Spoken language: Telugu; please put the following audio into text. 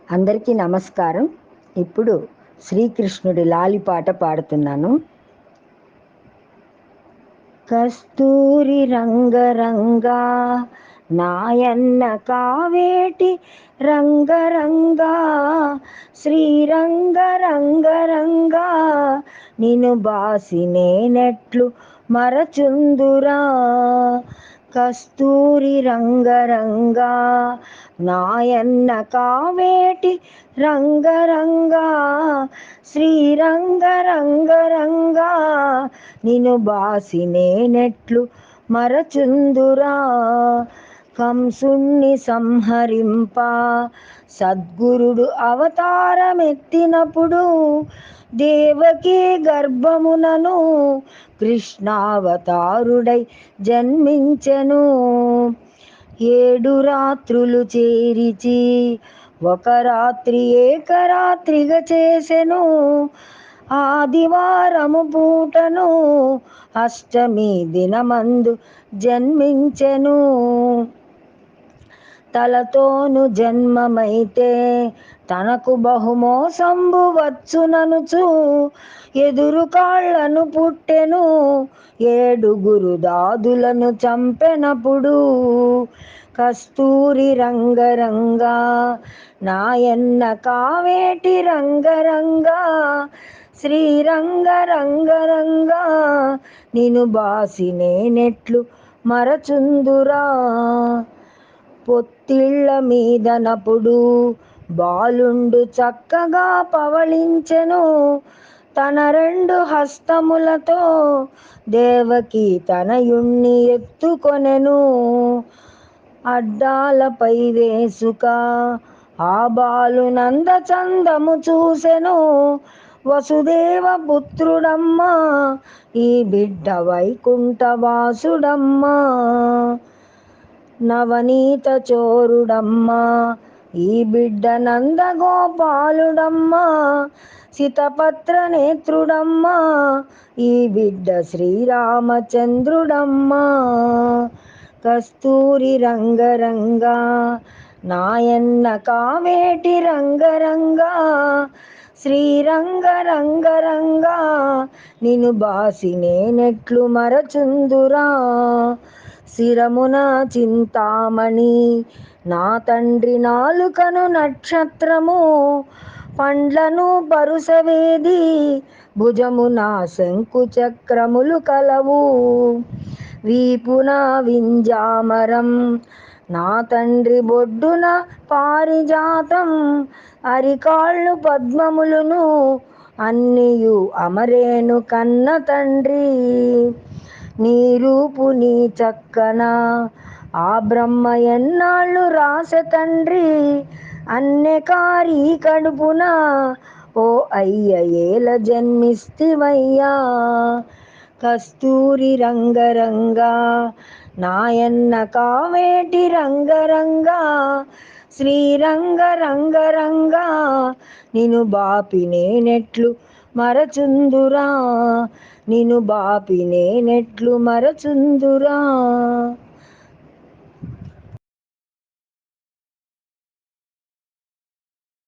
అందరికీ నమస్కారం. ఇప్పుడు శ్రీకృష్ణుడి లాలిపాట పాడుతున్నాను. కస్తూరి రంగరంగా నాయన్న కావేటి రంగరంగా శ్రీరంగ రంగరంగా నిను బాసినేనెట్లు మరచుందురా. కస్తూరి రంగరంగా నాయన్న కావేటి రంగరంగా శ్రీరంగ రంగరంగా నిను బాసినేనెట్లు మరచుందురా. కంసుణ్ణి సంహరింప సద్గురుడు అవతారమెత్తినప్పుడు దేవకీ గర్భమునను కృష్ణావతారుడై జన్మించెను. 7 రాత్రులు చేరిచి ఒక రాత్రి ఏకరాత్రిగా చేసెను. ఆదివారము పూటను అష్టమి దినమందు జన్మించెను. తలతోను జన్మమైతే తనకు బహుమోసంబు వచ్చుననుచు ఎదురు కాళ్లను పుట్టెను. 7 దాదులను చంపెనప్పుడు కస్తూరి రంగరంగా నాయన్న కావేటి రంగరంగా శ్రీరంగ రంగరంగా నిను బాసినేనెట్లు మరచుందురా. పొత్తిళ్ల మీదనప్పుడు బాలుండు చక్కగా పవళించెను. తన 2 హస్తములతో దేవకి తనయుణ్ణి ఎత్తుకొనెను. అడ్డాలపై వేసుక ఆ బాలునంద చందము చూసెను. వసుదేవ పుత్రుడమ్మా ఈ బిడ్డ వైకుంఠవాసుడమ్మా. నవనీత చోరుడమ్మా ఈ బిడ్డ నందగోపాలుడమ్మా. సితపత్ర నేత్రుడమ్మా ఈ బిడ్డ శ్రీరామచంద్రుడమ్మా. కస్తూరి రంగరంగా నాయన్న కావేటి రంగరంగా శ్రీరంగ రంగరంగా నిను బాసినేనెట్లు మరచుందురా. శిరమున చింతామణి నా తండ్రి నాలుకను నక్షత్రము పండ్లను పరుసవేది భుజమున శంకు చక్రములు కలవు. వీపున వింజామరం నా తండ్రి బొడ్డున పారిజాతం అరికాళ్ళు పద్మములును అన్నియు అమరేను కన్న తండ్రి. నీ రూపు నీ చక్కన ఆ బ్రహ్మ ఎన్నాళ్ళు రాసె తండ్రి. అన్నెకారి కడుపున ఓ అయ్య ఏల జన్మిస్తివయ్యా. కస్తూరి రంగరంగా నాయన్న కావేటి రంగరంగా శ్రీరంగ రంగరంగా నిను బాపినేనెట్లు మరచుందురా. నిను బాపినేనెట్లు మరచుందురా.